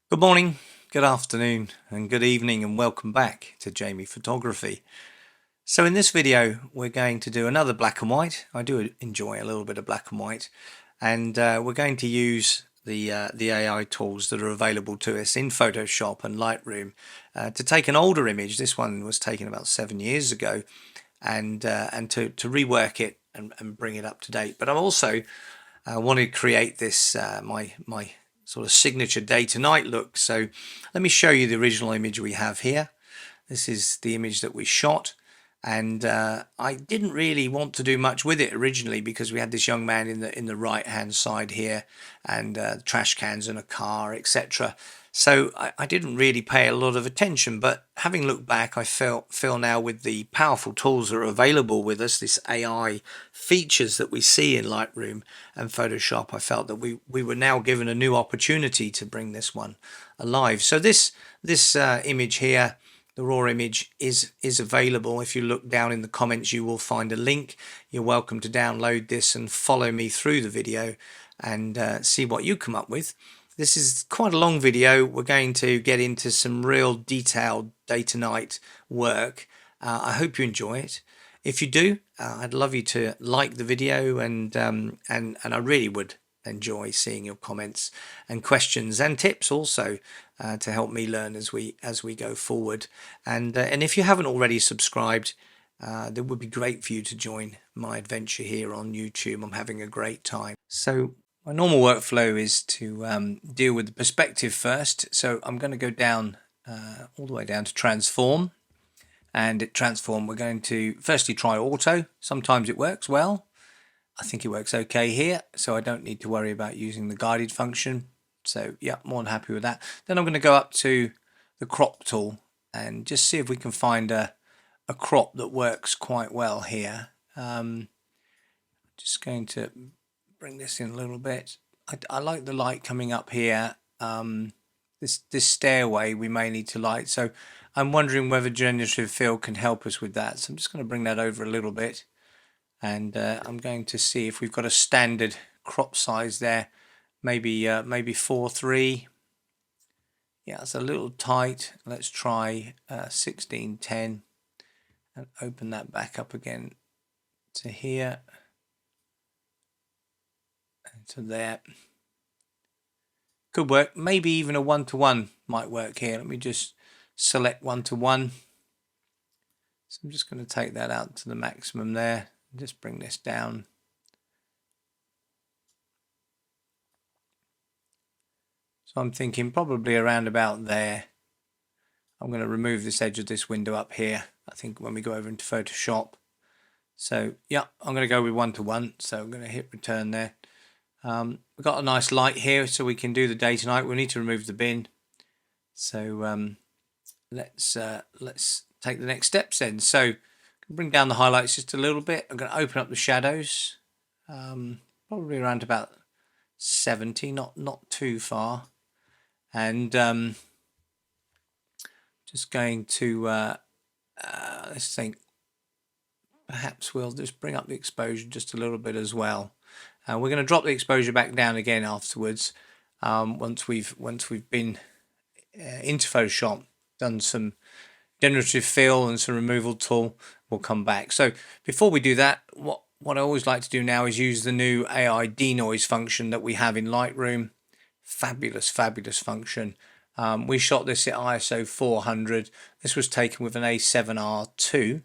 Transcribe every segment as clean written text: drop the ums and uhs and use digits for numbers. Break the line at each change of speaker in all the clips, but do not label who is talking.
Good morning, good afternoon, and good evening, and welcome back to Jamie Photography. So in this video, we're going to do another black and white. I do enjoy a little bit of black and white, and we're going to use the AI tools that are available to us in Photoshop and Lightroom to take an older image. This one was taken about 7 years ago, and to rework it and bring it up to date. But I also wanted to create this my sort of signature day to night look. So let me show you the original image we have here. This is the image that we shot, and I didn't really want to do much with it originally because we had this young man in the right hand side here, and trash cans and a car, etc. So I didn't really pay a lot of attention, but having looked back, I feel now with the powerful tools that are available with us, this AI features that we see in Lightroom and Photoshop, I felt that we were now given a new opportunity to bring this one alive. So this image here, the raw image, is available. If you look down in the comments, you will find a link. You're welcome to download this and follow me through the video and see what you come up with. This is quite a long video. We're going to get into some real detailed day to night work. I hope you enjoy it. If you do, I'd love you to like the video, and I really would enjoy seeing your comments and questions and tips also to help me learn as we go forward. And if you haven't already subscribed, that would be great for you to join my adventure here on YouTube. I'm having a great time. So my normal workflow is to deal with the perspective first. So I'm going to go down all the way down to transform. And at transform, we're going to firstly try auto. Sometimes it works well. I think it works okay here, so I don't need to worry about using the guided function. So yeah, more than happy with that. Then I'm going to go up to the crop tool and just see if we can find a crop that works quite well here. Just going to bring this in a little bit. I like the light coming up here. This stairway we may need to light, so I'm wondering whether generative fill can help us with that. So I'm just going to bring that over a little bit, and I'm going to see if we've got a standard crop size there. Maybe 4:3. Yeah, it's a little tight. Let's try 16:10 and open that back up again to here and to there. Could work. Maybe even a 1:1 might work here. Let me just select 1:1. So I'm just going to take that out to the maximum there and just bring this down. So I'm thinking probably around about there. I'm going to remove this edge of this window up here, I think, when we go over into Photoshop. So yeah, I'm going to go with 1:1. So I'm going to hit return there. We've got a nice light here, so we can do the day to night. We need to remove the bin. So let's take the next steps then. So bring down the highlights just a little bit. I'm going to open up the shadows, probably around about 70, not too far, and just going to let's think. Perhaps we'll just bring up the exposure just a little bit as well. We're going to drop the exposure back down again afterwards. Once we've been into Photoshop, done some generative fill and some removal tool, we'll come back. So before we do that, what I always like to do now is use the new AI denoise function that we have in Lightroom. Fabulous function. We shot this at ISO 400. This was taken with an A7R II.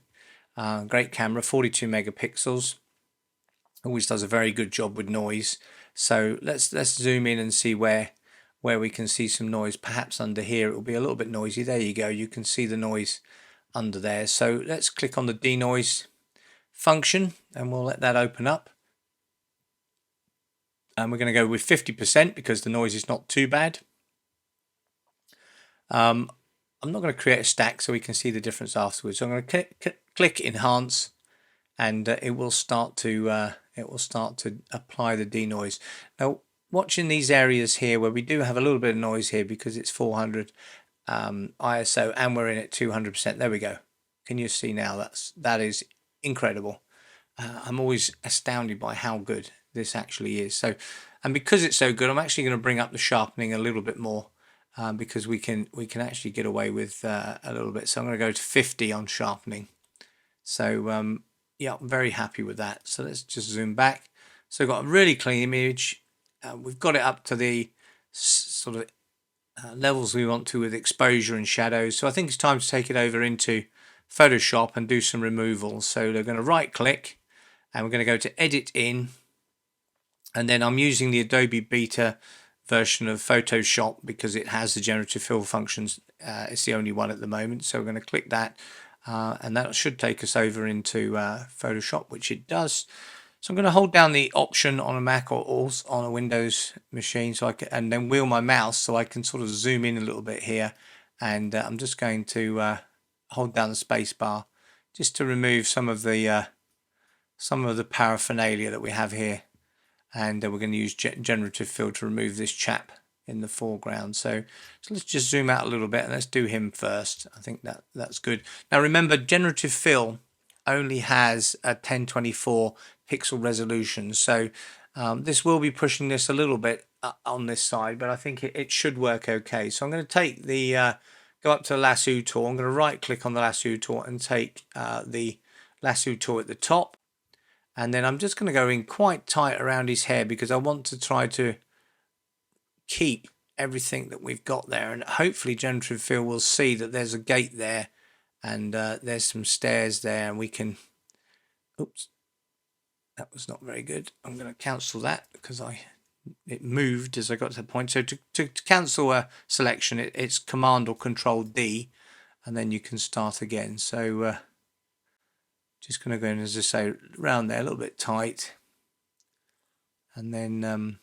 Great camera, 42 megapixels. Always does a very good job with noise. So let's zoom in and see where we can see some noise. Perhaps under here it will be a little bit noisy. There you go, you can see the noise under there. So let's click on the denoise function and we'll let that open up. And we're going to go with 50% because the noise is not too bad. I'm not going to create a stack so we can see the difference afterwards. So I'm going to click enhance, and it will start to apply the denoise. Now, watching these areas here where we do have a little bit of noise here because it's 400 ISO and we're in at 200%. There we go. Can you see now? That is incredible. I'm always astounded by how good this actually is. So, and because it's so good, I'm actually going to bring up the sharpening a little bit more because we can actually get away with a little bit. So I'm going to go to 50 on sharpening. So yeah, I'm very happy with that. So let's just zoom back. So we've got a really clean image. We've got it up to the sort of levels we want to with exposure and shadows. So I think it's time to take it over into Photoshop and do some removals. So they're going to right click and we're going to go to edit in, and then I'm using the Adobe beta version of Photoshop because it has the generative fill functions. It's the only one at the moment, so we're going to click that, and that should take us over into Photoshop, which it does. So I'm going to hold down the Option on a Mac or Alt on a Windows machine, so I can, and then wheel my mouse so I can sort of zoom in a little bit here. And I'm just going to hold down the space bar just to remove some of the paraphernalia that we have here. And we're going to use Generative Fill to remove this chap in the foreground. So let's just zoom out a little bit and let's do him first. I think that's good. Now remember, Generative Fill only has a 1024 pixel resolution, so this will be pushing this a little bit on this side, but I think it should work okay. So I'm going to take the go up to the lasso tool. I'm going to right click on the lasso tool and take the lasso tool at the top. And then I'm just going to go in quite tight around his hair because I want to try to keep everything that we've got there. And hopefully Generative Fill will see that there's a gate there and there's some stairs there, and we can... Oops, that was not very good. I'm going to cancel that because it moved as I got to the point. So to cancel a selection, it's Command or Control D, and then you can start again. So... just going to go in, as I say, around there a little bit tight, and then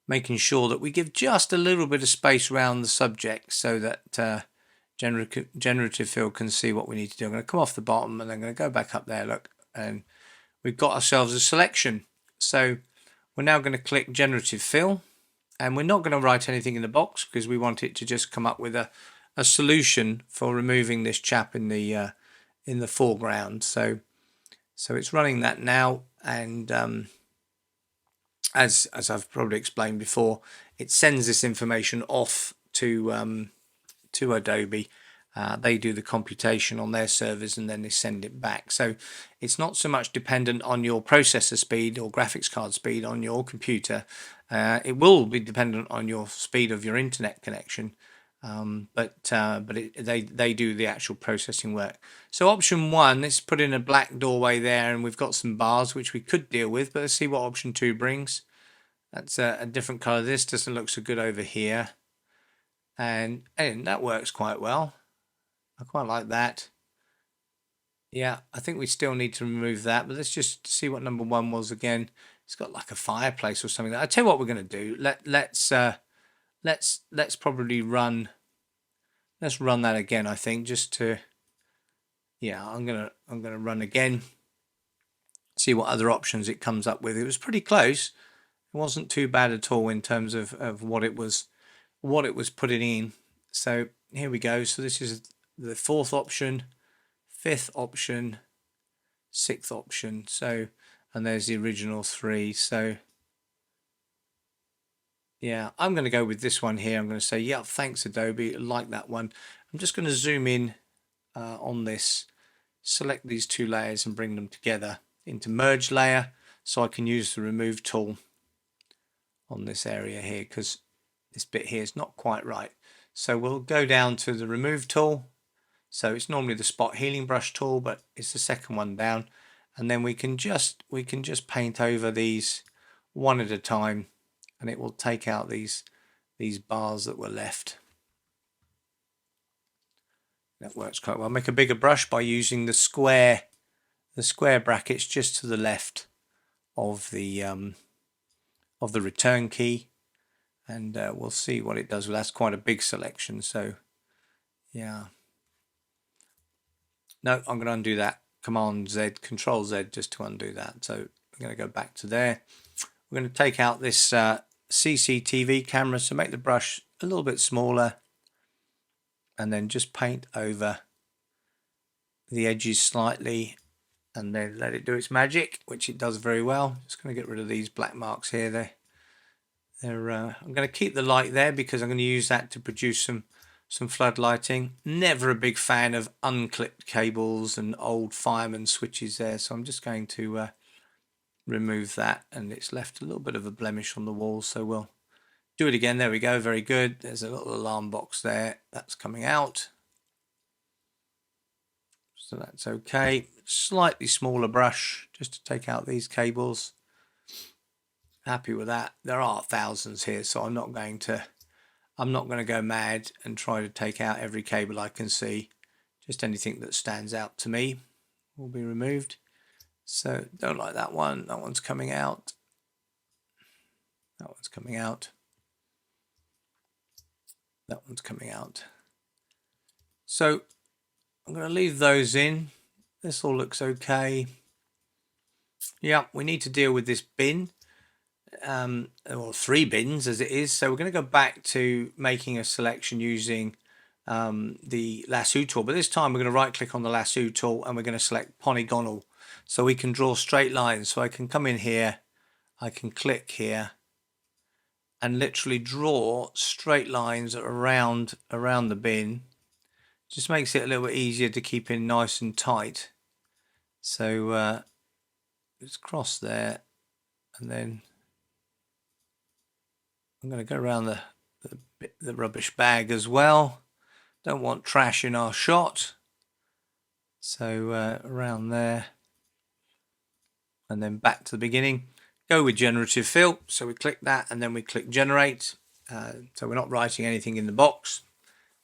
making sure that we give just a little bit of space around the subject so that Generative Fill can see what we need to do. I'm going to come off the bottom and I'm going to go back up there, look, and we've got ourselves a selection. So we're now going to click Generative Fill, and we're not going to write anything in the box because we want it to just come up with a solution for removing this chap in the foreground. So it's running that now, and as I've probably explained before, it sends this information off to Adobe. They do the computation on their servers and then they send it back. So it's not so much dependent on your processor speed or graphics card speed on your computer. It will be dependent on your speed of your internet connection. But they do the actual processing work. So option 1, let's put in a black doorway there, and we've got some bars which we could deal with, but let's see what option 2 brings. That's a different color. This doesn't look so good over here, and that works quite well. I quite like that. Yeah, I think we still need to remove that, but let's just see what number 1 was again. It's got like a fireplace or something. I tell you what we're going to do. Let's probably run. Let's run that again. I think just to, yeah, I'm gonna run again. See what other options it comes up with. It was pretty close. It wasn't too bad at all in terms of what it was putting in. So here we go. So this is the 4th option, 5th option, 6th option. So, and there's the original 3. So yeah, I'm going to go with this one here. I'm going to say, yeah, thanks Adobe, I like that one. I'm just going to zoom in on this, select these 2 layers and bring them together into merge layer so I can use the remove tool on this area here because this bit here is not quite right. So we'll go down to the remove tool. So it's normally the spot healing brush tool, but it's the second one down, and then we can just paint over these one at a time, and it will take out these bars that were left. That works quite well. Make a bigger brush by using the square brackets just to the left of the return key, and we'll see what it does. Well, that's quite a big selection, so yeah. No, I'm going to undo that. Command Z, Control Z just to undo that. So I'm going to go back to there. We're going to take out this CCTV camera, so make the brush a little bit smaller, and then just paint over the edges slightly, and then let it do its magic, which it does very well. Just going to get rid of these black marks here. I'm going to keep the light there because I'm going to use that to produce some flood lighting. Never a big fan of unclipped cables and old fireman switches there, so I'm just going to remove that, and it's left a little bit of a blemish on the wall, so we'll do it again. There we go, very good. There's a little alarm box there, that's coming out, so that's okay. Slightly smaller brush just to take out these cables. Happy with that. There are thousands here, so I'm not going to go mad and try to take out every cable I can see. Just anything that stands out to me will be removed. So don't like that one. That one's coming out. That one's coming out. That one's coming out. So I'm going to leave those in. This all looks okay. Yeah, we need to deal with this bin. Or 3 bins as it is. So we're going to go back to making a selection using the lasso tool, but this time we're going to right click on the lasso tool and we're going to select polygonal, so we can draw straight lines. So I can come in here, I can click here and literally draw straight lines around the bin. Just makes it a little bit easier to keep in nice and tight. So let's cross there, and then I'm going to go around the rubbish bag as well. Don't want trash in our shot. So around there, and then back to the beginning. Go with generative fill. So we click that and then we click generate. So we're not writing anything in the box,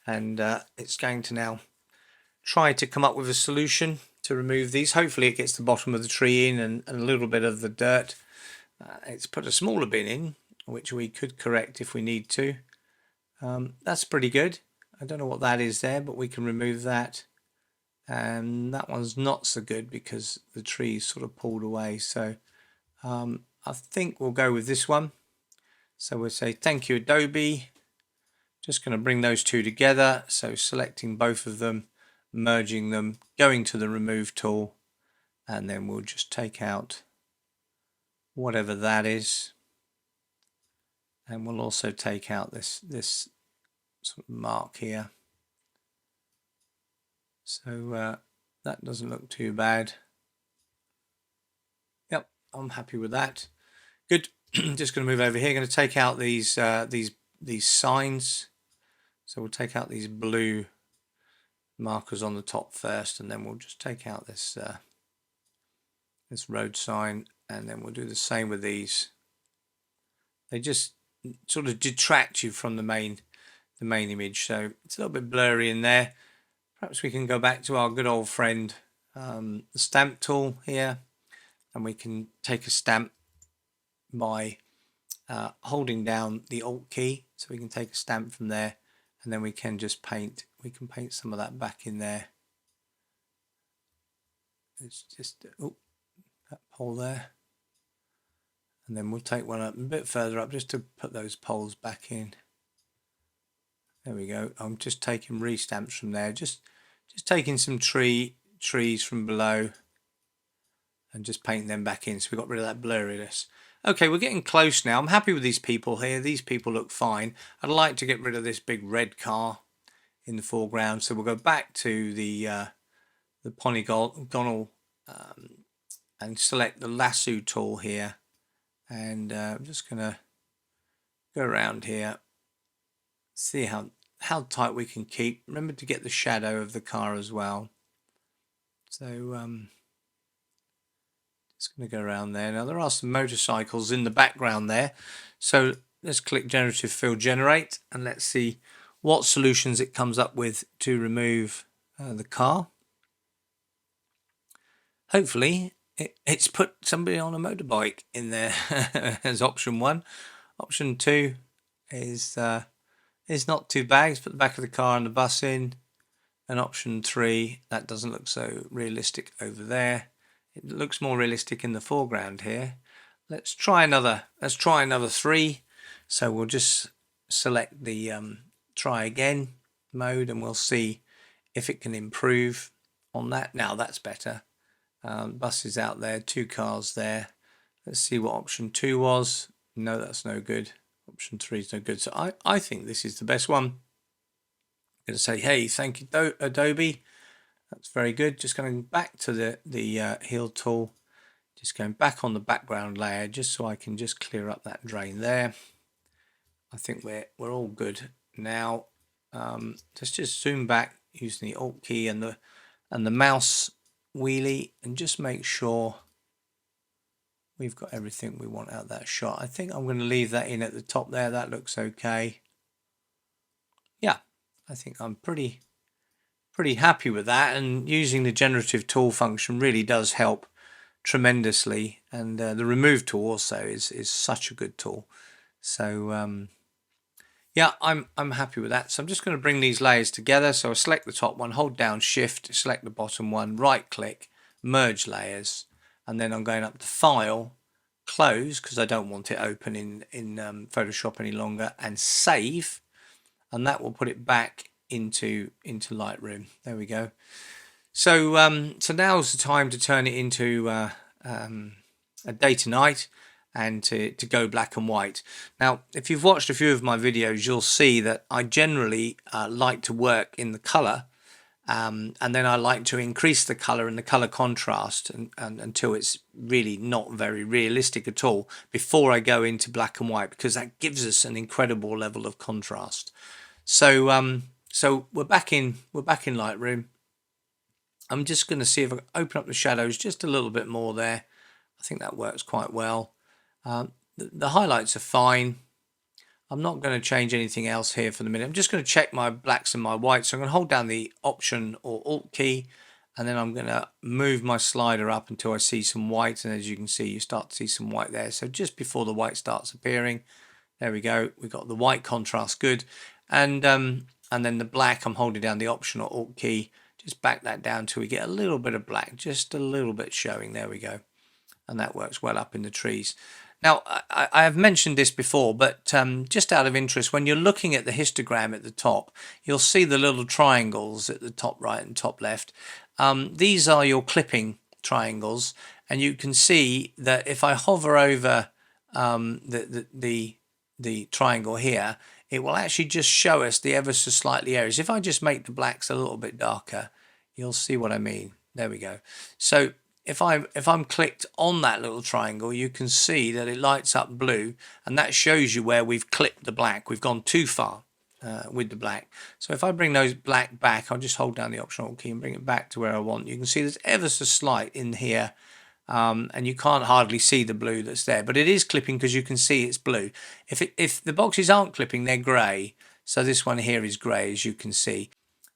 and it's going to now try to come up with a solution to remove these. Hopefully it gets the bottom of the tree in and a little bit of the dirt. It's put a smaller bin in, which we could correct if we need to. That's pretty good. I don't know what that is there, but we can remove that. And that one's not so good because the tree's sort of pulled away. So I think we'll go with this one. So we'll say thank you Adobe. Just going to bring those two together. So selecting both of them, merging them, going to the remove tool, and then we'll just take out whatever that is. And we'll also take out this sort of mark here. So that doesn't look too bad. Yep, I'm happy with that. Good. Just going to move over here. Going to take out these signs. So we'll take out these blue markers on the top first, and then we'll just take out this this road sign, and then we'll do the same with these. They just sort of detract you from the main image, so it's a little bit blurry in there. Perhaps we can go back to our good old friend, the stamp tool here, and we can take a stamp by holding down the Alt key. So we can take a stamp from there, and then we can just paint. We can paint some of that back in there. It's just that pole there, and then we'll take one up a bit further up just to put those poles back in. There we go. I'm just taking restamps from there, just taking some trees from below and just painting them back in, so we got rid of that blurriness. Okay, we're getting close now. I'm happy with these people here. These people look fine. I'd like to get rid of this big red car in the foreground, so we'll go back to the polygonal and select the lasso tool here, and I'm just gonna go around here, see how tight we can keep. Remember to get the shadow of the car as well. So just going to go around there. Now there are some motorcycles in the background there, so let's click generative fill generate, and let's see what solutions it comes up with to remove the car. Hopefully it's put somebody on a motorbike in there as option 1. Option 2 is not too bad. It's put the back of the car and the bus in. And option 3, that doesn't look so realistic over there. It looks more realistic in the foreground here. Let's try another 3. So we'll just select the try again mode, and we'll see if it can improve on that. Now that's better. Buses out there, 2 cars there. Let's see what option 2 was. No, that's no good. Option 3 is no good. So I think this is the best one. I'm going to say, hey, thank you, Adobe. That's very good. Just going back to the heal tool. Just going back on the background layer, just so I can just clear up that drain there. I think we're all good now. Let's just zoom back using the Alt key and the mouse wheelie, and just make sure we've got everything we want out of that shot. I think I'm going to leave that in at the top there. That looks okay. Yeah, I think I'm pretty happy with that, and using the generative tool function really does help tremendously, and the remove tool also is such a good tool. So yeah, I'm happy with that. So I'm just going to bring these layers together. So I select the top one, hold down Shift, select the bottom one, right click, merge layers, and then I'm going up to File, Close, because I don't want it open in Photoshop any longer, and Save, and that will put it back into Lightroom. There we go. So so now's the time to turn it into a day to night, and to go black and white. Now, if you've watched a few of my videos, you'll see that I generally like to work in the color, and then I like to increase the color and the color contrast and until it's really not very realistic at all before I go into black and white, because that gives us an incredible level of contrast. So so we're back in Lightroom. I'm just going to see if I can open up the shadows just a little bit more there. I think that works quite well. The highlights are fine. I'm not going to change anything else here for the minute. I'm just going to check my blacks and my whites. So I'm going to hold down the Option or Alt key, and then I'm going to move my slider up until I see some white. And as you can see, you start to see some white there. So just before the white starts appearing, there we go. We've got the white contrast good. And then the black, I'm holding down the Option or Alt key. Just back that down till we get a little bit of black, just a little bit showing. There we go. And that works well up in the trees. Now, I have mentioned this before, but just out of interest, when you're looking at the histogram at the top, you'll see the little triangles at the top right and top left. These are your clipping triangles, and you can see that if I hover over the triangle here, it will actually just show us the ever so slightly areas. If I just make the blacks a little bit darker, you'll see what I mean. There we go. So if I'm clicked on that little triangle, you can see that it lights up blue, and that shows you where we've clipped the black. We've gone too far with the black. So if I bring those black back, I'll just hold down the Option key and bring it back to where I want. You can see there's ever so slight in here, and you can't hardly see the blue that's there, but it is clipping because you can see it's blue. If the boxes aren't clipping, they're grey. So this one here is grey, as you can see.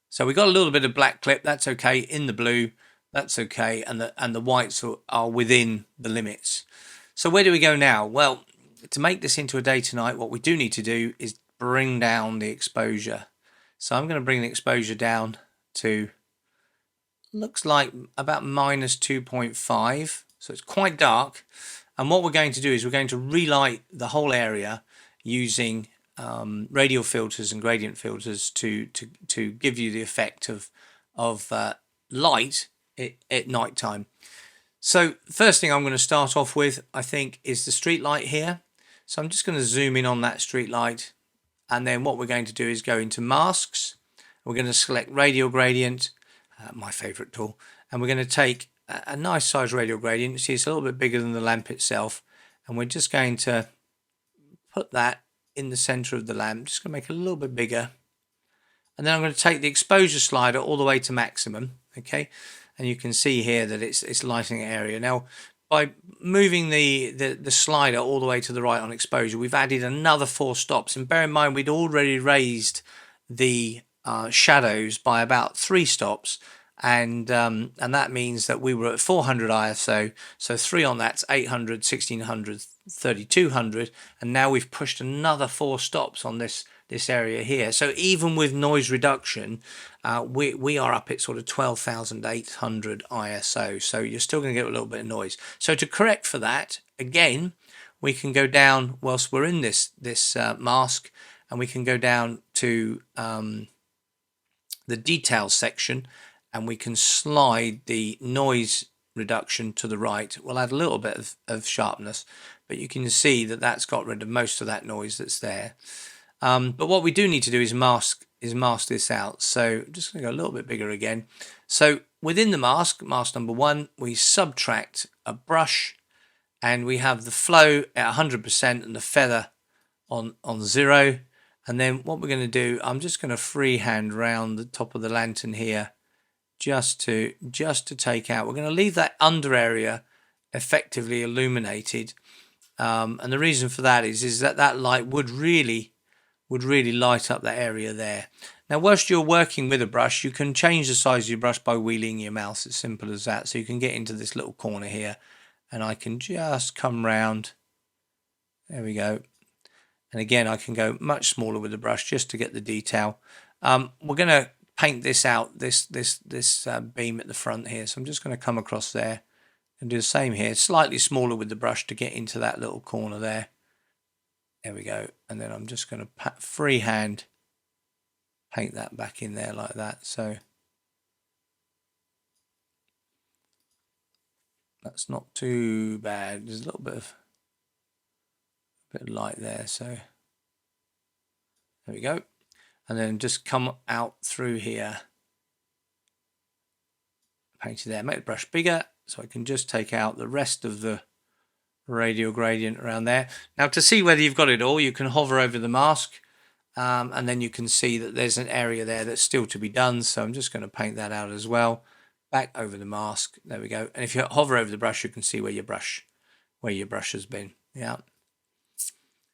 So we got a little bit of black clip. That's okay. In the blue, that's okay, and the whites are within the limits. So where do we go now? Well, to make this into a day to night, what we do need to do is bring down the exposure. So I'm going to bring the exposure down to, looks like about -2.5. So it's quite dark. And what we're going to do is we're going to relight the whole area using radial filters and gradient filters to give you the effect of light at night time. So first thing I'm going to start off with, I think, is the street light here. So I'm just going to zoom in on that street light, and then what we're going to do is go into masks. We're going to select radial gradient, my favorite tool, and we're going to take a nice size radial gradient. You see it's a little bit bigger than the lamp itself, and we're just going to put that in the center of the lamp. Just going to make it a little bit bigger, and then I'm going to take the exposure slider all the way to maximum. Okay, and you can see here that it's lighting area. Now, by moving the slider all the way to the right on exposure, we've added another 4 stops. And bear in mind, we'd already raised the shadows by about 3 stops, and that means that we were at 400 ISO. So 3 on that's 800, 1600, 3200, and now we've pushed another 4 stops on this area here. So even with noise reduction, we are up at sort of 12,800 ISO. So you're still going to get a little bit of noise. So to correct for that, again, we can go down whilst we're in this mask, and we can go down to the details section, and we can slide the noise reduction to the right. We'll add a little bit of sharpness, but you can see that that's got rid of most of that noise that's there. But what we do need to do is mask this out. So I'm just going to go a little bit bigger again. So within the mask number 1, we subtract a brush, and we have the flow at 100% and the feather on 0. And then what we're going to do, I'm just going to freehand round the top of the lantern here, just to take out. We're going to leave that under area effectively illuminated, and the reason for that is that light would really light up that area there. Now, whilst you're working with a brush, you can change the size of your brush by wheeling your mouse. It's simple as that. So you can get into this little corner here, and I can just come round. There we go. And again, I can go much smaller with the brush just to get the detail. We're going to paint this out, this beam at the front here. So I'm just going to come across there and do the same here, slightly smaller with the brush to get into that little corner there. There we go. And then I'm just going to freehand paint that back in there like that. So that's not too bad. There's a little bit of light there. So there we go. And then just come out through here, paint it there, make the brush bigger so I can just take out the rest of the radial gradient around there. Now, to see whether you've got it all, you can hover over the mask, and then you can see that there's an area there that's still to be done. So I'm just going to paint that out as well. Back over the mask. There we go. And if you hover over the brush, you can see where your brush has been. Yeah.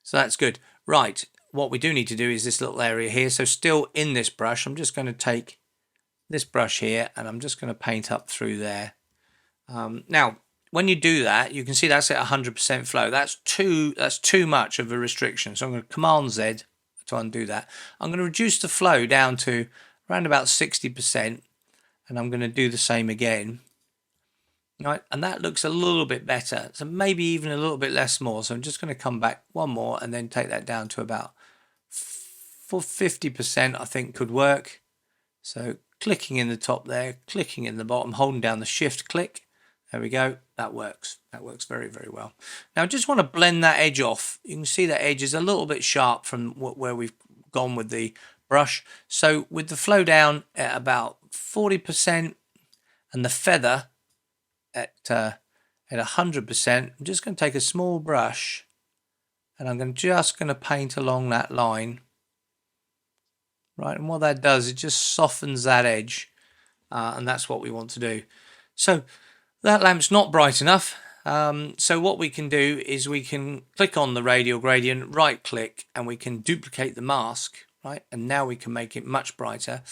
So that's good. Right. What we do need to do is this little area here. So still in this brush, I'm just going to take this brush here and I'm just going to paint up through there. Now, when you do that, you can see that's at 100% flow. That's too much of a restriction. So I'm going to Command Z to undo that. I'm going to reduce the flow down to around about 60%, and I'm going to do the same again. Right, and that looks a little bit better. So maybe even a little bit less more. So I'm just going to come back one more and then take that down to about 50%, I think could work. So clicking in the top there, clicking in the bottom, holding down the shift click. There we go. That works. That works very, very well. Now I just want to blend that edge off. You can see that edge is a little bit sharp from where we've gone with the brush. So with the flow down at about 40% and the feather at 100%, I'm just going to take a small brush and I'm just going to paint along that line. Right, and what that does, it just softens that edge, and that's what we want to do. So that lamp's not bright enough. So what we can do is we can click on the radial gradient, right click, and we can duplicate the mask, right? And now we can make it much brighter.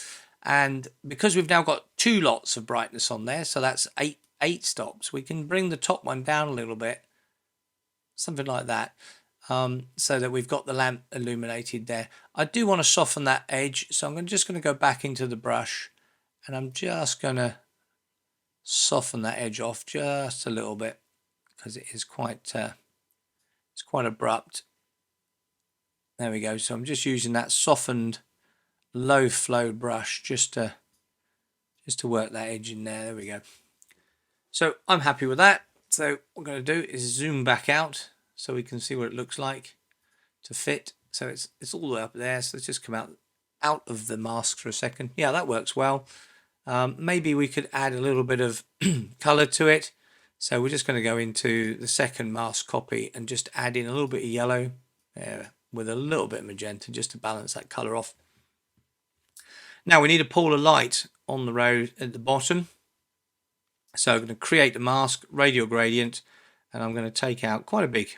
And because we've now got 2 lots of brightness on there, so that's 8 stops, we can bring the top one down a little bit, something like that, so that we've got the lamp illuminated there. I do want to soften that edge, so I'm just going to go back into the brush and I'm just going to soften that edge off just a little bit because it is quite abrupt. There we go. So I'm just using that softened low flow brush just to work that edge in there. There we go. So I'm happy with that. So what I'm going to do is zoom back out so we can see what it looks like to fit. So it's all the way up there. So let's just come out of the mask for a second. Yeah, that works well. Maybe we could add a little bit of color to it. So we're just going to go into the second mask copy and just add in a little bit of yellow with a little bit of magenta just to balance that color off. Now we need a pool of light on the road at the bottom. So I'm going to create the mask, radial gradient, and I'm going to take out quite a big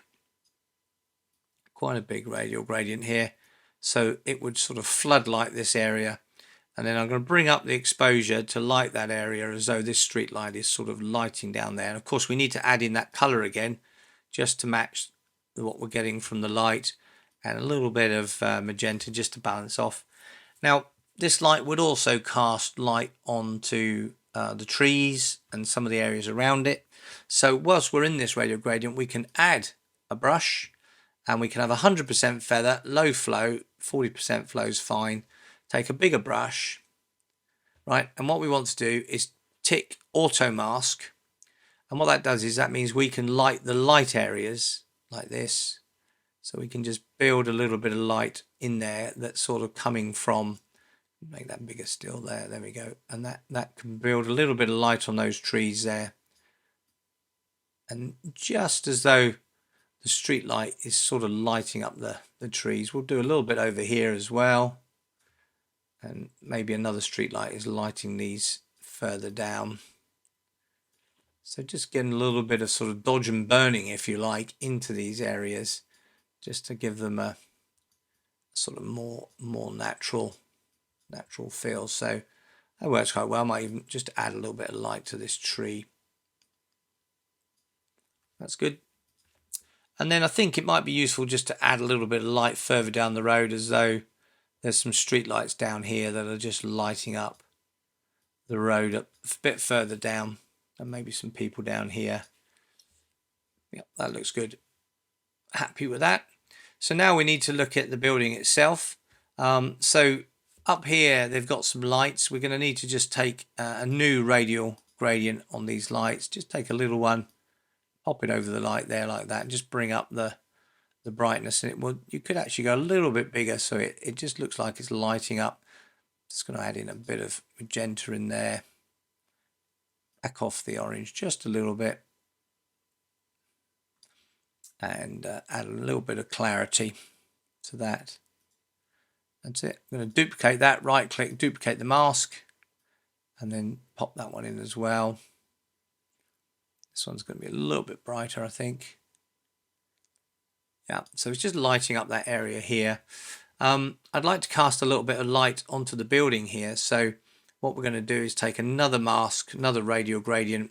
radial gradient here. So it would sort of floodlight this area. And then I'm going to bring up the exposure to light that area as though this street light is sort of lighting down there. And of course we need to add in that color again just to match what we're getting from the light, and a little bit of magenta just to balance off. Now this light would also cast light onto the trees and some of the areas around it. So whilst we're in this radial gradient, we can add a brush and we can have 100% feather, low flow, 40% flow is fine. Take a bigger brush, right? And what we want to do is tick auto mask. And what that does is that means we can light the light areas like this. So we can just build a little bit of light in there that's sort of coming from, make that bigger still there, there we go. And that can build a little bit of light on those trees there. And just as though the street light is sort of lighting up the trees, we'll do a little bit over here as well. And maybe another street light is lighting these further down. So just getting a little bit of sort of dodge and burning, if you like, into these areas, just to give them a sort of more natural feel. So that works quite well. I might even just add a little bit of light to this tree. That's good. And then I think it might be useful just to add a little bit of light further down the road, as though there's some street lights down here that are just lighting up the road a bit further down. And maybe some people down here. Yep, that looks good. Happy with that. So now we need to look at the building itself. So up here they've got some lights. We're going to need to just take a new radial gradient on these lights. Just take a little one, pop it over the light there like that, and just bring up the brightness. And it will, you could actually go a little bit bigger, so it just looks like it's lighting up. Just going to add in a bit of magenta in there. Back off the orange just a little bit, and add a little bit of clarity to that. That's it. I'm going to duplicate that, right click, duplicate the mask, and then pop that one in as well. This one's going to be a little bit brighter, I think. Yeah, so it's just lighting up that area here. I'd like to cast a little bit of light onto the building here, so what we're going to do is take another mask, another radial gradient,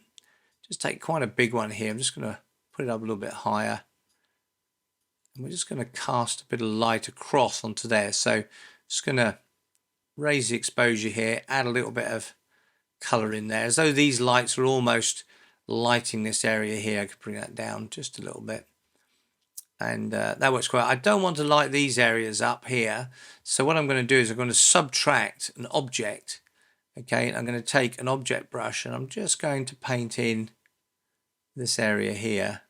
just take quite a big one here. I'm just going to put it up a little bit higher, and we're just going to cast a bit of light across onto there. So just going to raise the exposure here, add a little bit of color in there, as though these lights are almost lighting this area here. I could bring that down just a little bit, and that works quite well. I don't want to light these areas up here, so what I'm going to do is I'm going to subtract an object. Okay, I'm going to take an object brush and I'm just going to paint in this area here,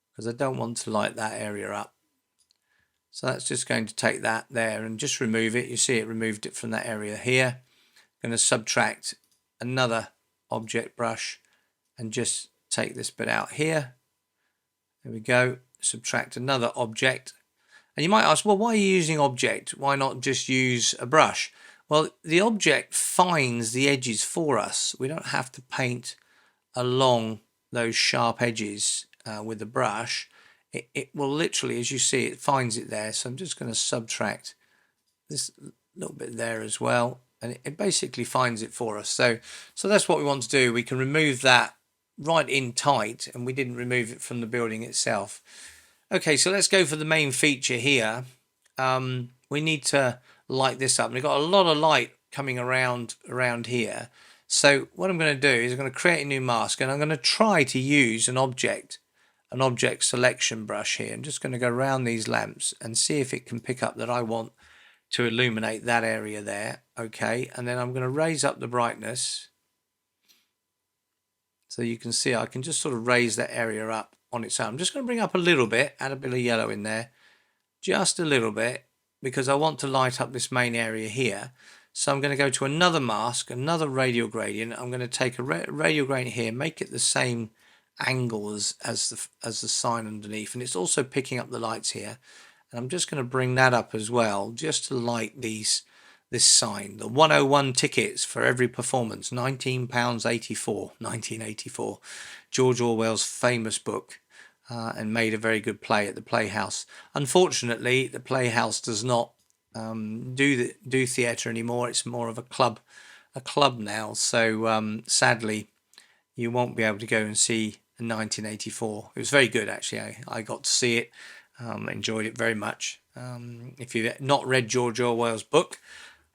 because I don't want to light that area up. So that's just going to take that there and just remove it. You see it removed it from that area here. I'm going to subtract another object brush and just take this bit out here. There we go. Subtract another object. And you might ask, well, why are you using object? Why not just use a brush? Well, the object finds the edges for us. We don't have to paint along those sharp edges with the brush. It will literally, as you see, it finds it there. So I'm just going to subtract this little bit there as well, and it basically finds it for us. So that's what we want to do. We can remove that right in tight, and we didn't remove it from the building itself. Okay, so let's go for the main feature here. We need to light this up, and we've got a lot of light coming around here. So what I'm going to do is I'm going to create a new mask, and I'm going to try to use an object selection brush here. I'm just going to go around these lamps and see if it can pick up that I want to illuminate that area there. Okay, and then I'm going to raise up the brightness, so you can see I can just sort of raise that area up on its own. I'm just going to bring up a little bit, add a bit of yellow in there, just a little bit, because I want to light up this main area here. So I'm going to go to another mask, another radial gradient. I'm going to take a radial gradient here, make it the same angle as the sign underneath, and it's also picking up the lights here. And I'm just going to bring that up as well, just to light this sign. The 101 tickets for every performance, £19.84, 1984. George Orwell's famous book. And made a very good play at the Playhouse. Unfortunately, the Playhouse does not do theatre anymore. It's more of a club now. So sadly, you won't be able to go and see 1984. It was very good, actually. I got to see it, enjoyed it very much. If you've not read George Orwell's book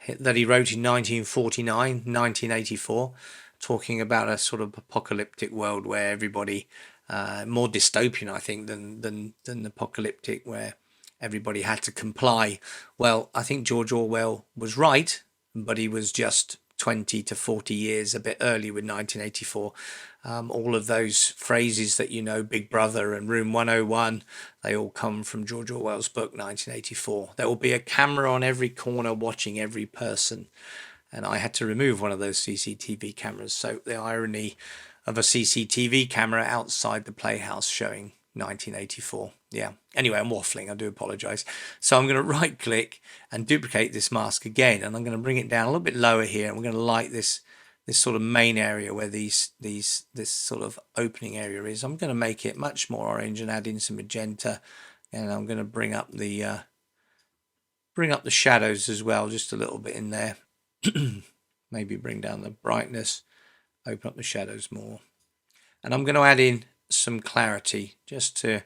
that he wrote in 1949, 1984, talking about a sort of apocalyptic world where everybody, more dystopian, I think, than apocalyptic, where everybody had to comply. Well, I think George Orwell was right, but he was just 20 to 40 years, a bit early with 1984. All of those phrases that you know, Big Brother and Room 101, they all come from George Orwell's book 1984. There will be a camera on every corner watching every person. And I had to remove one of those CCTV cameras. So the irony of a CCTV camera outside the Playhouse showing 1984. Yeah. Anyway, I'm waffling. I do apologize. So I'm going to right click and duplicate this mask again. And I'm going to bring it down a little bit lower here. And we're going to light this sort of main area where this sort of opening area is. I'm going to make it much more orange and add in some magenta. And I'm going to bring up the shadows as well, just a little bit in there. Maybe bring down the brightness, open up the shadows more. And I'm going to add in some clarity just to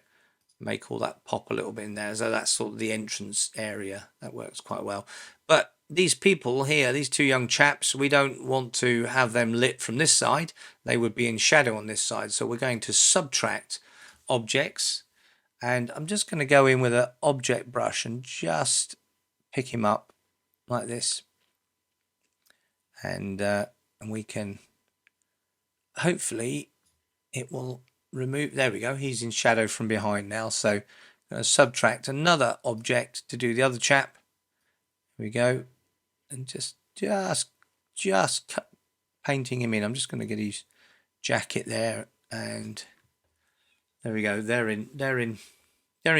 make all that pop a little bit in there. So that's sort of the entrance area. That works quite well. But these people here, these two young chaps, we don't want to have them lit from this side. They would be in shadow on this side. So we're going to subtract objects. And I'm just going to go in with an object brush and just pick him up like this. And we can, hopefully it will remove, there we go, he's in shadow from behind now. So I'm going to subtract another object to do the other chap. Here we go. And just painting him in. I'm just going to get his jacket there, and there we go. They're in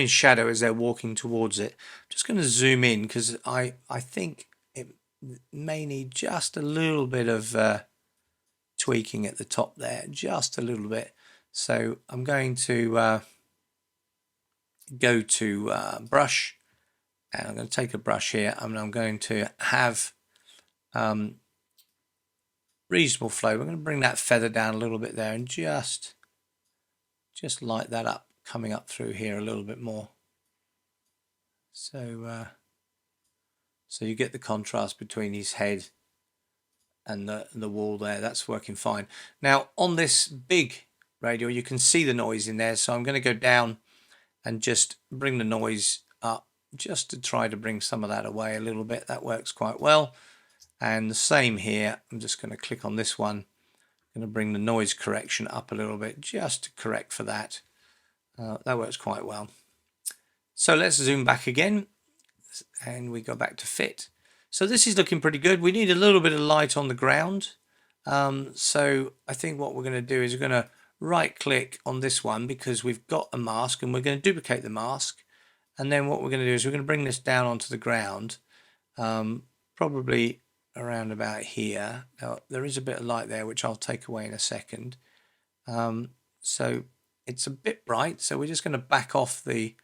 shadow as they're walking towards it. I'm just going to zoom in because I think it may need just a little bit of tweaking at the top there, just a little bit. So I'm going to go to brush, and I'm going to take a brush here, and I'm going to have reasonable flow. We're going to bring that feather down a little bit there and just light that up, coming up through here a little bit more. So so you get the contrast between his head and the wall there. That's working fine. Now on this big radio you can see the noise in there, so I'm going to go down and just bring the noise up just to try to bring some of that away a little bit. That works quite well. And the same here, I'm just going to click on this one. I'm going to bring the noise correction up a little bit just to correct for that. That works quite well. So let's zoom back again and we go back to fit. So this is looking pretty good. We need a little bit of light on the ground. So I think what we're going to do is we're going to right click on this one because we've got a mask, and we're going to duplicate the mask. And then what we're going to do is we're going to bring this down onto the ground, probably around about here. Now, there is a bit of light there which I'll take away in a second. So it's a bit bright, so we're just going to back off the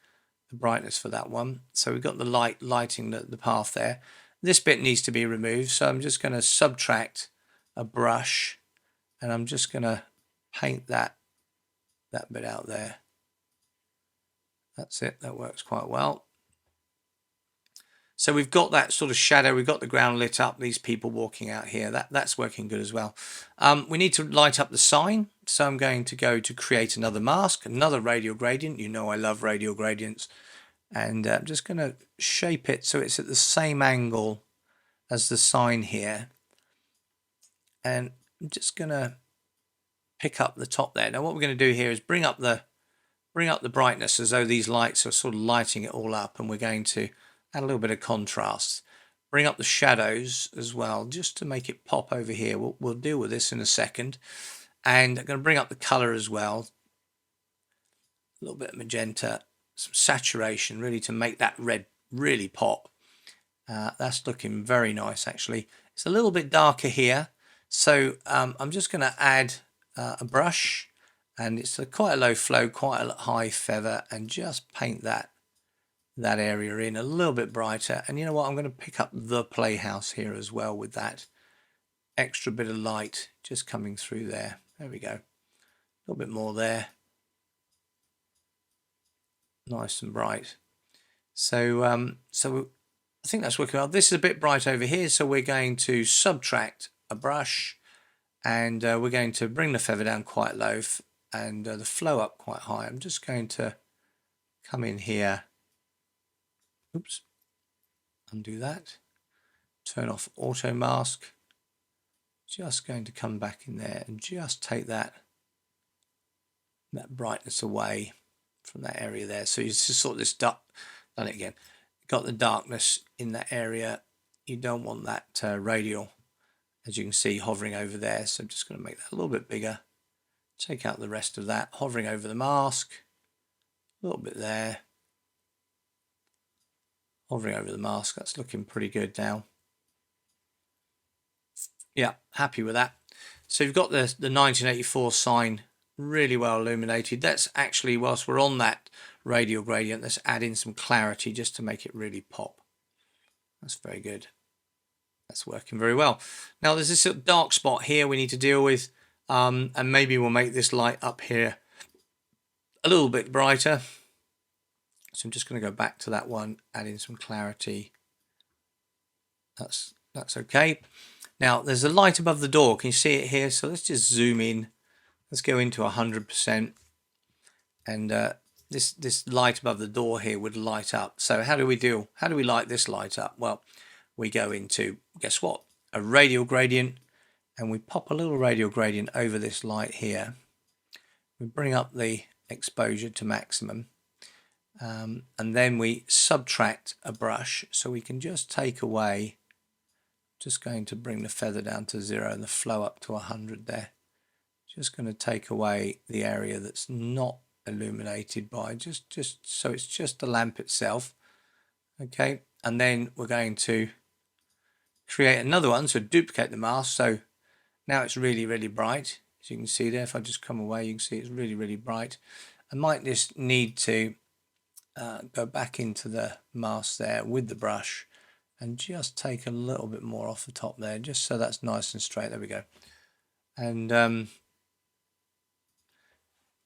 brightness for that one. So we've got the light lighting the path there. This bit needs to be removed, so I'm just going to subtract a brush, and I'm just going to paint that bit out there. That's it. That works quite well. So we've got that sort of shadow, we've got the ground lit up, these people walking out here, that's working good as well. We need to light up the sign, so I'm going to go to create another mask, another radial gradient. You know I love radial gradients. And I'm just going to shape it so it's at the same angle as the sign here. And I'm just going to pick up the top there. Now what we're going to do here is bring up the brightness as though these lights are sort of lighting it all up, and we're going to add a little bit of contrast. Bring up the shadows as well, just to make it pop over here. We'll deal with this in a second. And I'm going to bring up the color as well. A little bit of magenta, some saturation, really to make that red really pop. That's looking very nice, actually. It's a little bit darker here. So I'm just going to add a brush, and it's quite a low flow, quite a high feather, and just paint that area in a little bit brighter. And you know what, I'm going to pick up the Playhouse here as well with that extra bit of light just coming through there. There we go, a little bit more there, nice and bright. So so I think that's working well. This is a bit bright over here, so we're going to subtract a brush, and we're going to bring the feather down quite low and the flow up quite high. I'm just going to come in here. Oops, undo that, turn off auto mask, just going to come back in there and just take that brightness away from that area there. So you just sort of this done it again. Got the darkness in that area. You don't want that radial, as you can see, hovering over there. So I'm just going to make that a little bit bigger. Take out the rest of that, hovering over the mask. A little bit there. Hovering over the mask. That's looking pretty good now. Yeah, happy with that. So you've got the 1984 sign really well illuminated. That's actually, whilst we're on that radial gradient, let's add in some clarity just to make it really pop. That's very good. That's working very well. Now there's this dark spot here we need to deal with, and maybe we'll make this light up here a little bit brighter. So I'm just going to go back to that one, add in some clarity. That's okay. Now there's a light above the door. Can you see it here? So let's just zoom in. Let's go into 100%, and this light above the door here would light up. So how do we light this light up? Well, we go into, guess what, a radial gradient, and we pop a little radial gradient over this light here. We bring up the exposure to maximum, and then we subtract a brush, so we can just take away, just going to bring the feather down to 0 and the flow up to 100 there. Just going to take away the area that's not illuminated by, just so it's just the lamp itself. Okay, and then we're going to create another one, so duplicate the mask. So now it's really, really bright, as you can see there. If I just come away, you can see it's really, really bright. I might just need to go back into the mask there with the brush and just take a little bit more off the top there, just so that's nice and straight. There we go. And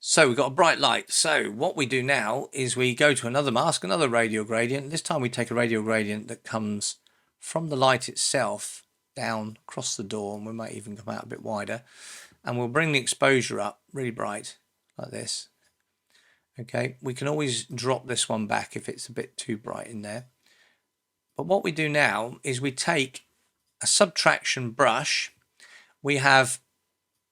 so we've got a bright light. So what we do now is we go to another mask, another radial gradient. This time we take a radial gradient that comes from the light itself down across the door, and we might even come out a bit wider, and we'll bring the exposure up really bright like this. Okay, we can always drop this one back if it's a bit too bright in there. But what we do now is we take a subtraction brush. We have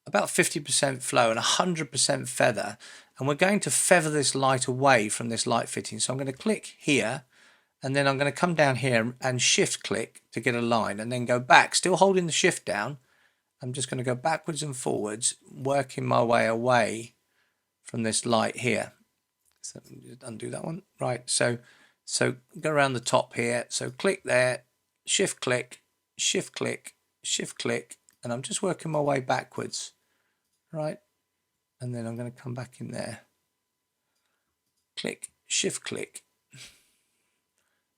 about 50% flow and 100% feather, and we're going to feather this light away from this light fitting. So I'm going to click here, and then I'm going to come down here and shift click to get a line, and then go back, still holding the shift down. I'm just going to go backwards and forwards, working my way away from this light here. So just undo that one. Right, so go around the top here. So click there, shift click, shift click, shift click, and I'm just working my way backwards. Right, and then I'm going to come back in there, click, shift click,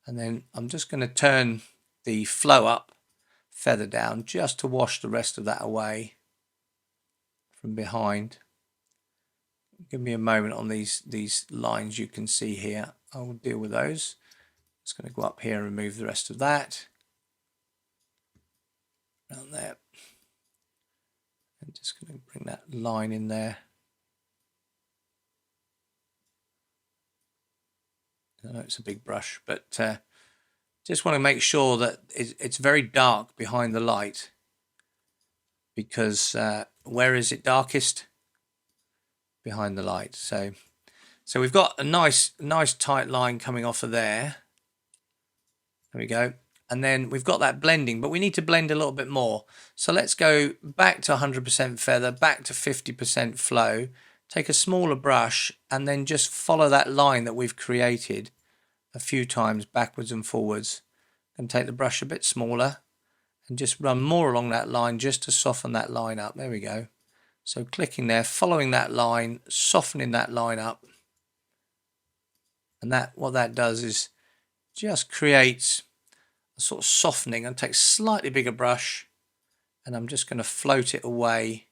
and then I'm just going to turn the flow up, feather down, just to wash the rest of that away from behind. Give me a moment on these lines you can see here. I will deal with those. Just going to go up here and remove the rest of that. Around there. And just going to bring that line in there. I know it's a big brush, but just want to make sure that it's very dark behind the light, because where is it darkest? Behind the light. So we've got a nice tight line coming off of there. There we go. And then we've got that blending, but we need to blend a little bit more. So let's go back to 100% feather, back to 50% flow, take a smaller brush, and then just follow that line that we've created a few times backwards and forwards. And take the brush a bit smaller and just run more along that line just to soften that line up. There we go. So clicking there, following that line, softening that line up. And what that does is just creates a sort of softening. And take a slightly bigger brush, and I'm just going to float it away,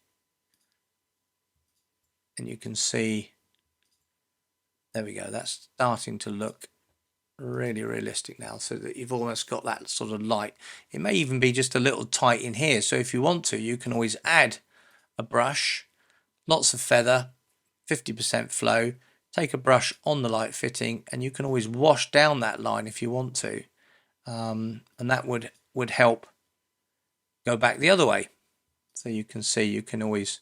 and you can see, there we go, that's starting to look really realistic now, so that you've almost got that sort of light. It may even be just a little tight in here, so if you want to, you can always add a brush, lots of feather, 50% flow, take a brush on the light fitting, and you can always wash down that line if you want to. And that would help go back the other way. So you can see you can always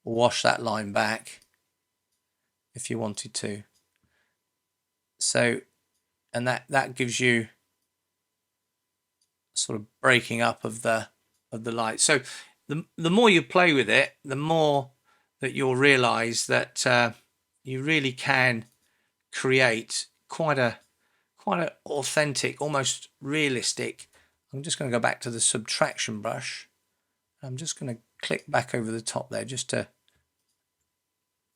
wash that line back if you wanted to. So, and that gives you sort of breaking up of the light. So the more you play with it, the more that you'll realize that you really can create quite an authentic, almost realistic. I'm just going to go back to the subtraction brush. I'm just going to click back over the top there just to,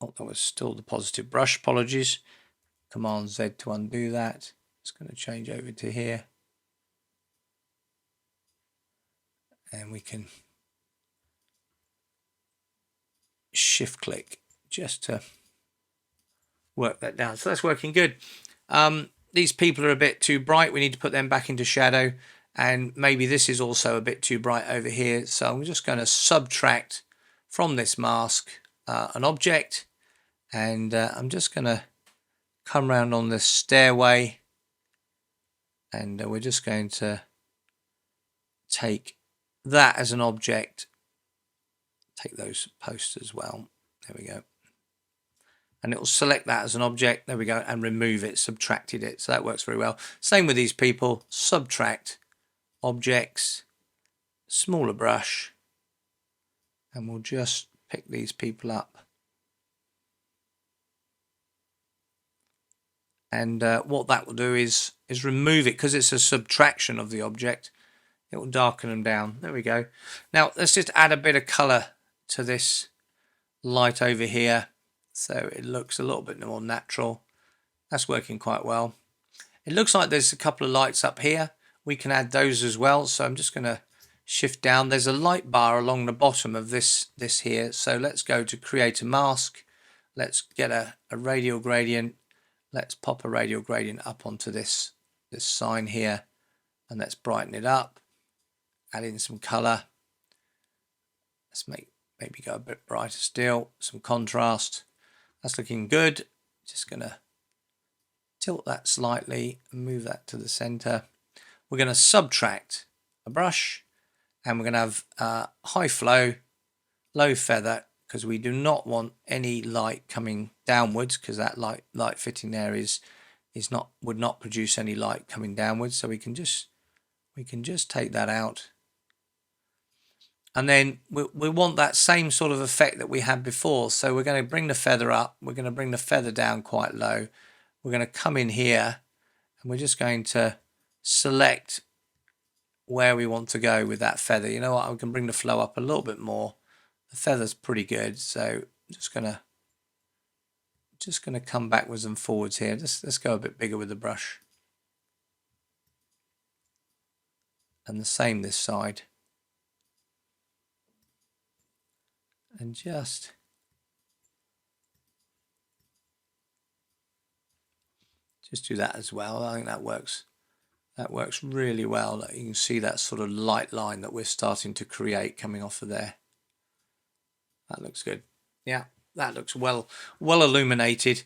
oh, that was still the positive brush, apologies. Command Z to undo that. It's going to change over to here. And we can shift click just to work that down. So that's working good. These people are a bit too bright. We need to put them back into shadow. And maybe this is also a bit too bright over here. So I'm just going to subtract from this mask an object. And I'm just going to come around on this stairway. And we're just going to take that as an object. Take those posts as well. There we go. And it will select that as an object. There we go. And remove it, subtracted it. So that works very well. Same with these people. Subtract objects, smaller brush, and we'll just pick these people up. And what that will do is remove it, because it's a subtraction of the object. It will darken them down. There we go. Now let's just add a bit of color to this light over here, so it looks a little bit more natural. That's working quite well. It looks like there's a couple of lights up here. We can add those as well. So I'm just going to shift down. There's a light bar along the bottom of this here. So let's go to create a mask. Let's get a radial gradient. Let's pop a radial gradient up onto this sign here, and let's brighten it up. Add in some color. Let's maybe go a bit brighter still. Some contrast. That's looking good. Just going to tilt that slightly and move that to the center. We're going to subtract a brush, and we're going to have high flow, low feather, because we do not want any light coming downwards, because that light fitting there would not produce any light coming downwards. So we can just take that out. And then we want that same sort of effect that we had before. So we're going to bring the feather up. We're going to bring the feather down quite low. We're going to come in here, and we're just going to select where we want to go with that feather. You know what? I can bring the flow up a little bit more. The feather's pretty good. So I'm just gonna come backwards and forwards here. Let's go a bit bigger with the brush. And the same this side. And just do that as well. I think that works. That works really well. You can see that sort of light line that we're starting to create coming off of there. That looks good. Yeah, that looks well illuminated.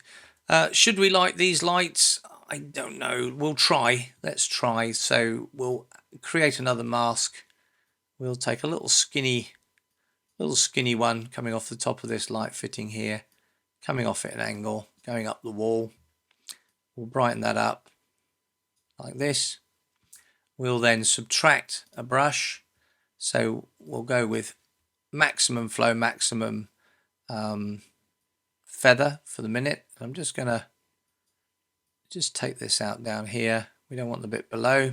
Should we like these lights? I don't know. We'll try. Let's try. So we'll create another mask. We'll take a little skinny one coming off the top of this light fitting here, coming off at an angle, going up the wall. We'll brighten that up like this. We'll then subtract a brush. So we'll go with maximum flow, maximum feather for the minute. I'm just going to take this out down here. We don't want the bit below.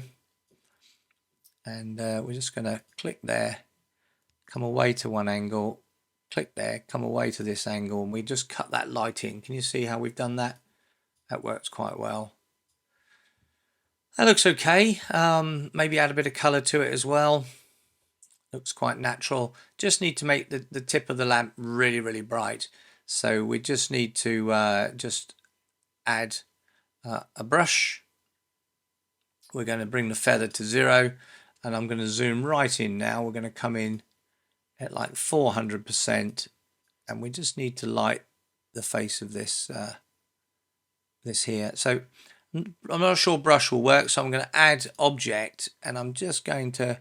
And we're just going to click there, come away to one angle, click there, come away to this angle, and we just cut that light in. Can you see how we've done that? That works quite well. That looks okay. Maybe add a bit of color to it as well. Looks quite natural. Just need to make the tip of the lamp really, really bright. So we just need to just add a brush. We're going to bring the feather to 0, and I'm going to zoom right in now. We're going to come in at like 400%, and we just need to light the face of this this here. So I'm not sure brush will work, so I'm going to add object, and I'm just going to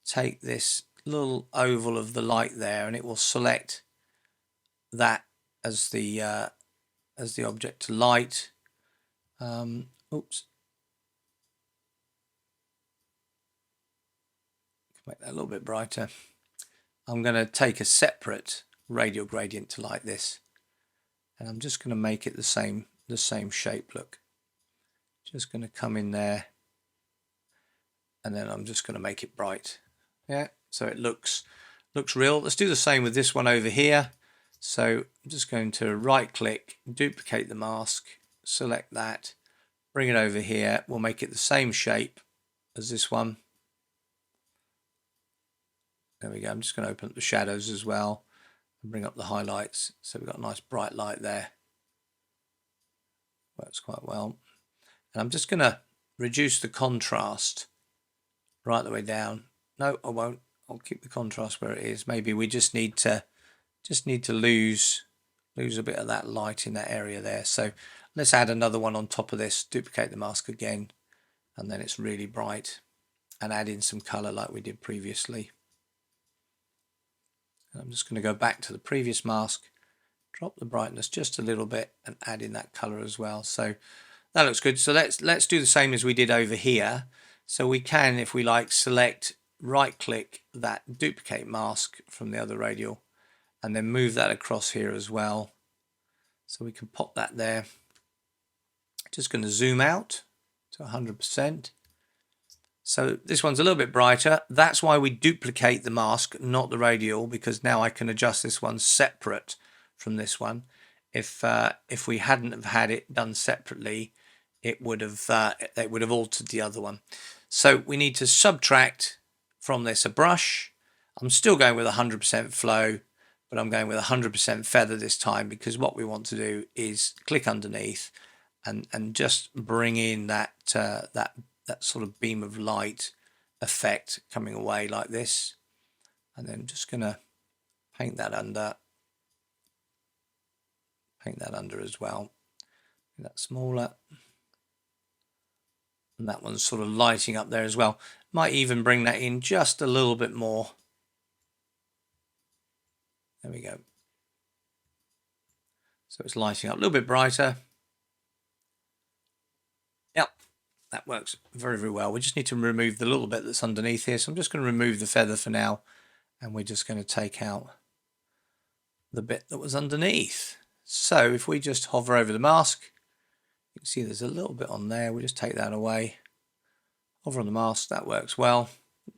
take this little oval of the light there, and it will select that as the object to light. Oops. Make that a little bit brighter. I'm going to take a separate radial gradient to light this, and I'm just going to make it the same shape. Look, just going to come in there, and then I'm just going to make it bright. Yeah, so it looks real. Let's do the same with this one over here. So I'm just going to right click, duplicate the mask, select that, bring it over here. We'll make it the same shape as this one. There we go. I'm just going to open up the shadows as well and bring up the highlights. So we've got a nice bright light there. Works quite well. And I'm just going to reduce the contrast right the way down. No, I won't. I'll keep the contrast where it is. Maybe we just need to lose a bit of that light in that area there. So let's add another one on top of this, duplicate the mask again, and then it's really bright, and add in some color like we did previously. And I'm just going to go back to the previous mask, drop the brightness just a little bit, and add in that color as well. So that looks good. So let's do the same as we did over here. So we can, if we like, select, right click that duplicate mask from the other radial, and then move that across here as well. So we can pop that there. Just going to zoom out to 100%. So this one's a little bit brighter. That's why we duplicate the mask, not the radial, because now I can adjust this one separate from this one. If we hadn't have had it done separately, it would have altered the other one. So we need to subtract from this a brush. I'm still going with 100% flow, but I'm going with 100% feather this time, because what we want to do is click underneath and just bring in that sort of beam of light effect coming away like this. And then I'm just going to paint that under as well. Make that smaller. And that one's sort of lighting up there as well. Might even bring that in just a little bit more. There we go. So it's lighting up a little bit brighter. Yep, that works very, very well. We just need to remove the little bit that's underneath here. So I'm just going to remove the feather for now, and we're just going to take out the bit that was underneath. So if we just hover over the mask, you can see there's a little bit on there. We'll just take that away. Hover on the mask, that works well.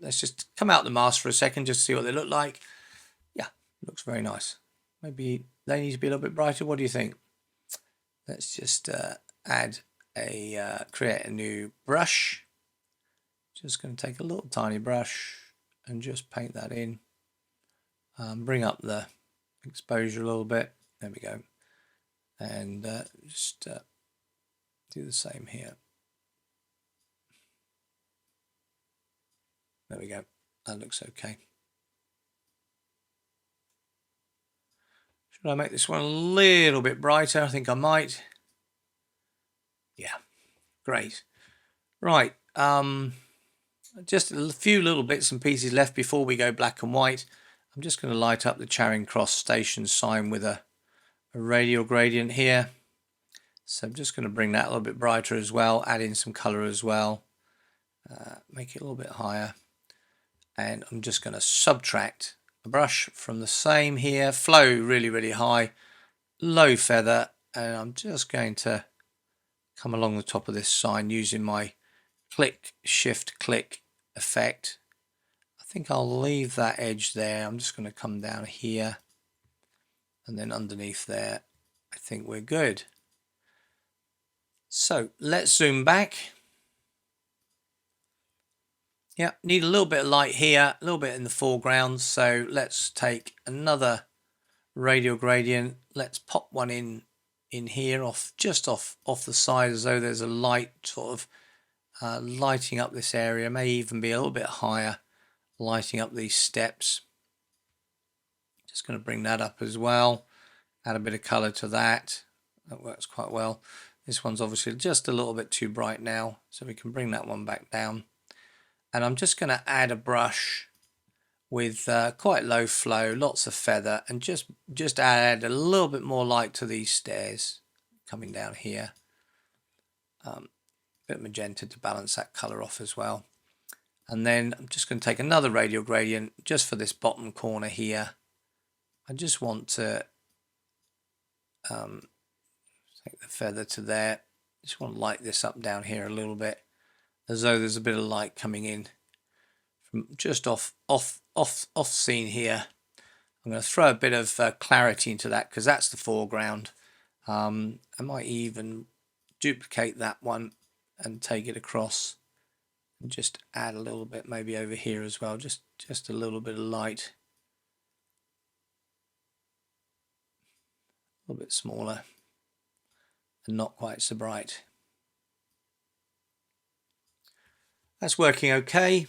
Let's just come out the mask for a second just to see what they look like. Yeah, looks very nice. Maybe they need to be a little bit brighter. What do you think? Let's just create a new brush. Just going to take a little tiny brush and just paint that in. Bring up the exposure a little bit. There we go. And just do the same here. There we go. That looks okay. Should I make this one a little bit brighter? I think I might. Yeah, great. Right, just a few little bits and pieces left before we go black and white. I'm just going to light up the Charing Cross Station sign with a radial gradient here. So I'm just going to bring that a little bit brighter as well, add in some color as well, make it a little bit higher. And I'm just going to subtract a brush from the same here, flow really, really high, low feather, and I'm just going to come along the top of this sign using my click, shift, click effect. I think I'll leave that edge there. I'm just going to come down here and then underneath there. I think we're good. So let's zoom back. Yeah, need a little bit of light here, a little bit in the foreground. So let's take another radial gradient. Let's pop one in here, just off the side, as though there's a light sort of lighting up this area. May even be a little bit higher, lighting up these steps. Just going to bring that up as well. Add a bit of color to that. That works quite well. This one's obviously just a little bit too bright now, so we can bring that one back down. And I'm just going to add a brush with quite low flow, lots of feather, and just add a little bit more light to these stairs coming down here. Bit of magenta to balance that colour off as well. And then I'm just going to take another radial gradient just for this bottom corner here. I just want to take the feather to there. Just want to light this up down here a little bit, as though there's a bit of light coming in from just off scene here. I'm going to throw a bit of clarity into that because that's the foreground. I might even duplicate that one and take it across and just add a little bit maybe over here as well, just a little bit of light, a little bit smaller and not quite so bright. That's working okay.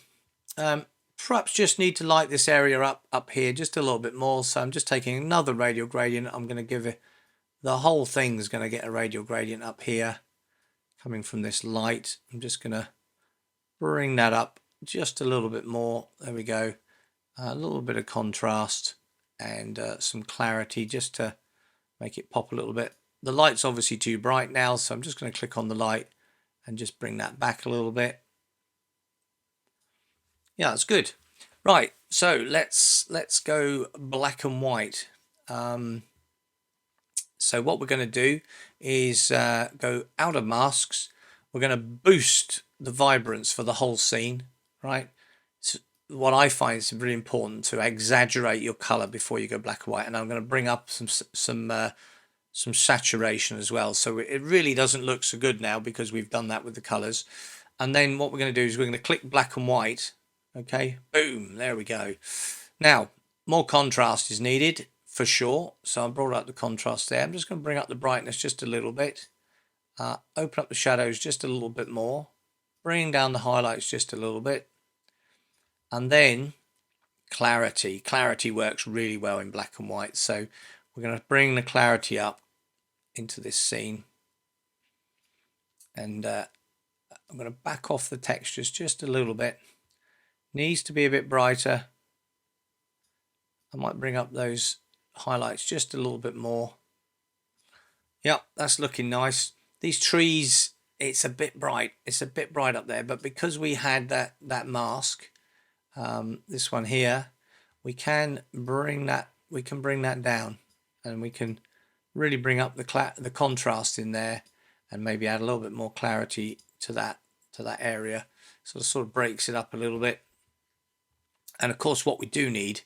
Perhaps just need to light this area up here just a little bit more, so I'm just taking another radial gradient. I'm going to give it, the whole thing's going to get a radial gradient up here coming from this light. I'm just going to bring that up just a little bit more. There we go. A little bit of contrast and some clarity just to make it pop a little bit. The light's obviously too bright now, so I'm just going to click on the light and just bring that back a little bit. Yeah, that's good. Right, so let's go black and white. So what we're going to do is go out of masks. We're going to boost the vibrance for the whole scene, right? So what I find is really important to exaggerate your color before you go black and white, and I'm going to bring up some saturation as well, so it really doesn't look so good now because we've done that with the colors. And then what we're going to do is we're going to click black and white. Okay, boom, there we go. Now more contrast is needed for sure, so I brought up the contrast there. I'm just going to bring up the brightness just a little bit, open up the shadows just a little bit more, bring down the highlights just a little bit, and then clarity works really well in black and white, so we're going to bring the clarity up into this scene, and I'm going to back off the textures just a little bit. Needs to be a bit brighter. I might bring up those highlights just a little bit more. Yep, that's looking nice. These trees, it's a bit bright. It's a bit bright up there, but because we had that mask, this one here, we can bring that down, and we can really bring up the contrast in there, and maybe add a little bit more clarity to that area, so it sort of breaks it up a little bit. And of course what we do need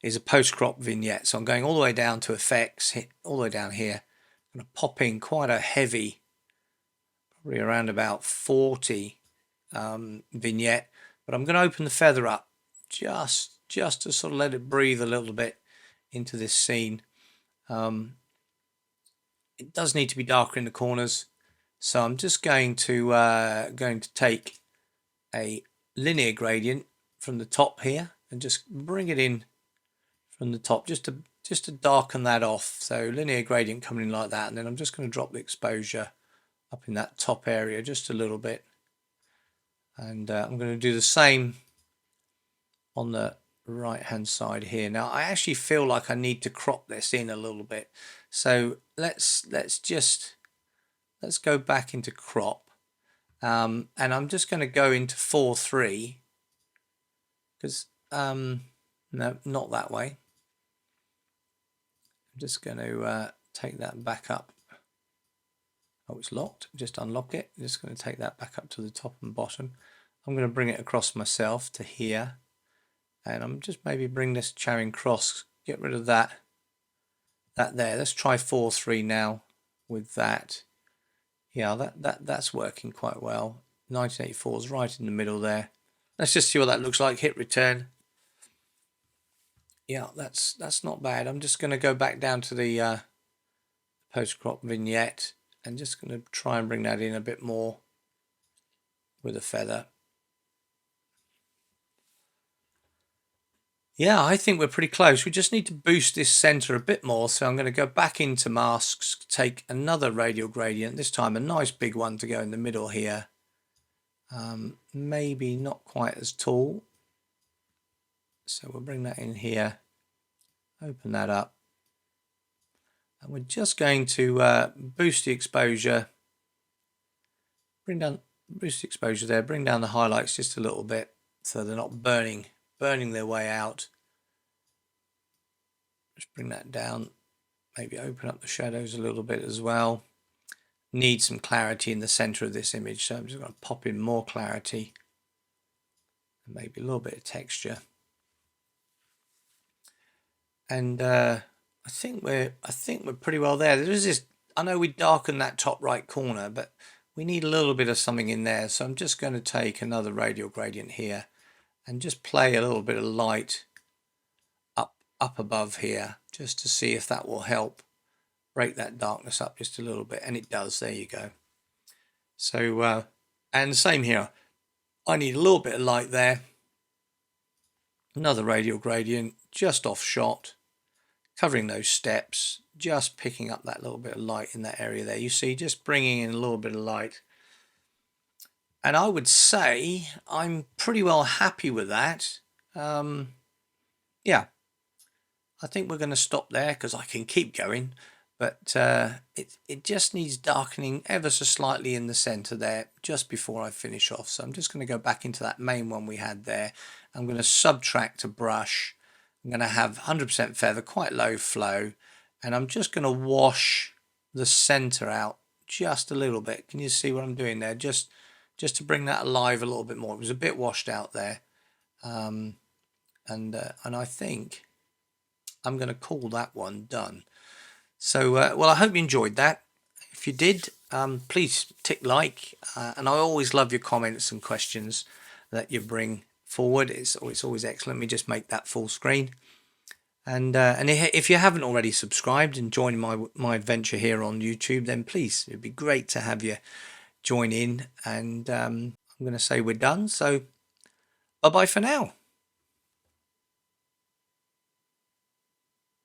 is a post-crop vignette, so I'm going all the way down to effects, all the way down here. I'm going to pop in quite a heavy, probably around about 40 vignette, but I'm going to open the feather up just to sort of let it breathe a little bit into this scene. It does need to be darker in the corners, so I'm just going to take a linear gradient from the top here and just bring it in from the top just to darken that off. So linear gradient coming in like that, and then I'm just going to drop the exposure up in that top area just a little bit, and I'm going to do the same on the right hand side here. Now I actually feel like I need to crop this in a little bit, so let's go back into crop, and I'm just going to go into 4:3 because no, not that way. I'm just going to take that back up. Oh, it's locked. Just unlock it. I'm just going to take that back up to the top and bottom. I'm going to bring it across myself to here, and I'm just maybe bring this Charing Cross, get rid of that there. Let's try 4:3 now with that. Yeah, that's working quite well. 1984 is right in the middle there. Let's just see what that looks like. Hit return. Yeah, that's not bad. I'm just going to go back down to the post-crop vignette and just going to try and bring that in a bit more with a feather. Yeah, I think we're pretty close. We just need to boost this center a bit more. So I'm going to go back into masks, take another radial gradient, this time a nice big one to go in the middle here. Maybe not quite as tall. So we'll bring that in here, open that up, and we're just going to boost the exposure, boost the exposure there, bring down the highlights just a little bit so they're not burning their way out. Just bring that down, maybe open up the shadows a little bit as well. Need some clarity in the center of this image, so I'm just going to pop in more clarity and maybe a little bit of texture. And I think we're pretty well there. There is this, I know we darkened that top right corner, but we need a little bit of something in there. So I'm just going to take another radial gradient here and just play a little bit of light up above here, just to see if that will help break that darkness up just a little bit. And it does. There you go. So and the same here. I need a little bit of light there. Another radial gradient just off shot, covering those steps, just picking up that little bit of light in that area there. You see, just bringing in a little bit of light. And I would say I'm pretty well happy with that. Yeah, I think we're going to stop there because I can keep going. But it just needs darkening ever so slightly in the center there just before I finish off. So I'm just going to go back into that main one we had there. I'm going to subtract a brush. I'm going to have 100% feather, quite low flow. And I'm just going to wash the center out just a little bit. Can you see what I'm doing there? Just to bring that alive a little bit more. It was a bit washed out there. And I think I'm going to call that one done. So, well, I hope you enjoyed that. If you did, please tick like, and I always love your comments and questions that you bring forward. It's always excellent. Let me just make that full screen. And if you haven't already subscribed and joined my adventure here on YouTube, then please, it'd be great to have you join in. And I'm going to say we're done. So, bye-bye for now.